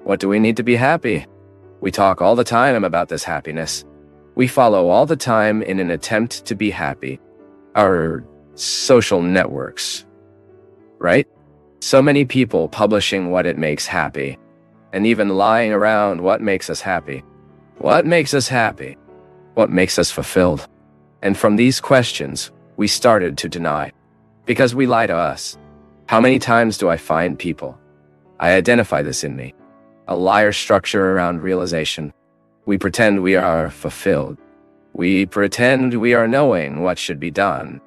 What do we need to be happy? We talk all the time about this happiness. We follow all the time in an attempt to be happy. Our social networks, right? So many people publishing what it makes happy, and even lying around what makes us happy. What makes us happy? What makes us fulfilled? And from these questions, we started to deny. Because we lie to us. How many times do I find people? I identify this in me. A liar structure around realization. We pretend we are fulfilled. We pretend we are knowing what should be done.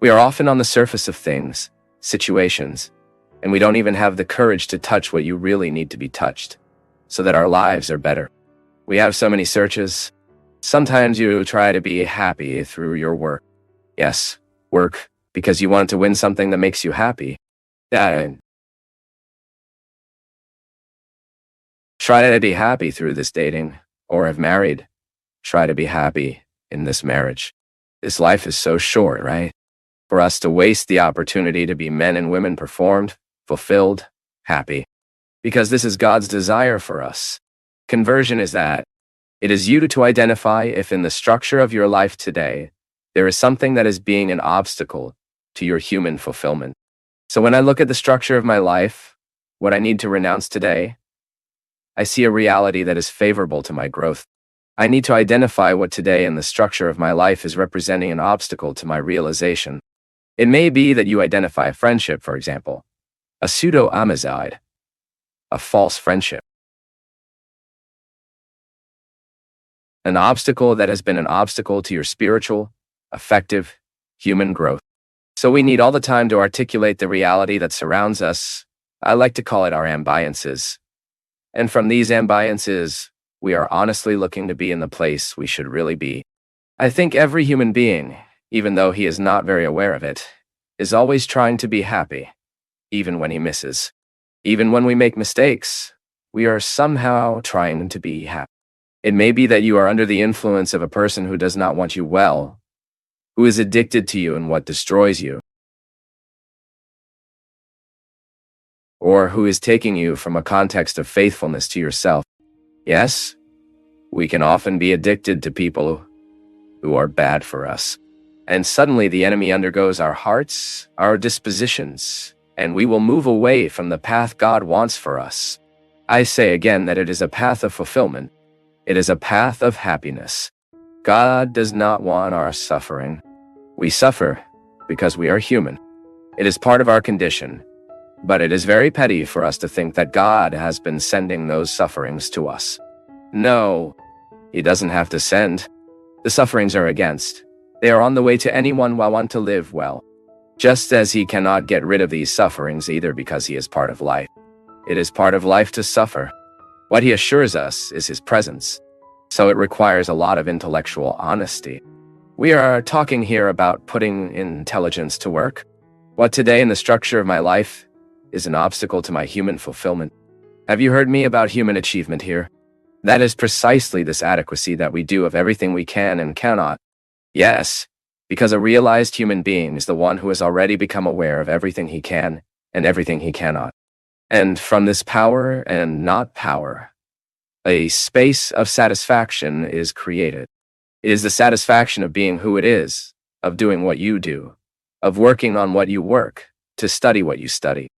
We are often on the surface of things, situations, and we don't even have the courage to touch what you really need to be touched, so that our lives are better. We have so many searches. Sometimes you try to be happy through your work. Yes, work, because you want to win something that makes you happy. Try to be happy through this dating, or have married. Try to be happy in this marriage. This life is so short, right? For us to waste the opportunity to be men and women performed, fulfilled, happy. Because this is God's desire for us. Conversion is that. It is you to identify if in the structure of your life today, there is something that is being an obstacle to your human fulfillment. So when I look at the structure of my life, what I need to renounce today, I see a reality that is favorable to my growth. I need to identify what today in the structure of my life is representing an obstacle to my realization. It may be that you identify a friendship, for example, a pseudo-amizade, a false friendship. An obstacle that has been an obstacle to your spiritual, effective, human growth. So we need all the time to articulate the reality that surrounds us. I like to call it our ambiances. And from these ambiances, we are honestly looking to be in the place we should really be. I think every human being, even though he is not very aware of it, is always trying to be happy, even when he misses. Even when we make mistakes, we are somehow trying to be happy. It may be that you are under the influence of a person who does not want you well, who is addicted to you and what destroys you, or who is taking you from a context of faithfulness to yourself. Yes, we can often be addicted to people who are bad for us. And suddenly the enemy undergoes our hearts, our dispositions, and we will move away from the path God wants for us. I say again that it is a path of fulfillment. It is a path of happiness. God does not want our suffering. We suffer because we are human. It is part of our condition. But it is very petty for us to think that God has been sending those sufferings to us. No, He doesn't have to send. The sufferings are against. They are on the way to anyone who wants to live well. Just as He cannot get rid of these sufferings either because He is part of life. It is part of life to suffer. What He assures us is His presence. So it requires a lot of intellectual honesty. We are talking here about putting intelligence to work. What today in the structure of my life is an obstacle to my human fulfillment. Have you heard me about human achievement here? That is precisely this adequacy that we do of everything we can and cannot. Yes, because a realized human being is the one who has already become aware of everything he can and everything he cannot. And from this power and not power, a space of satisfaction is created. It is the satisfaction of being who it is, of doing what you do, of working on what you work, to study what you study.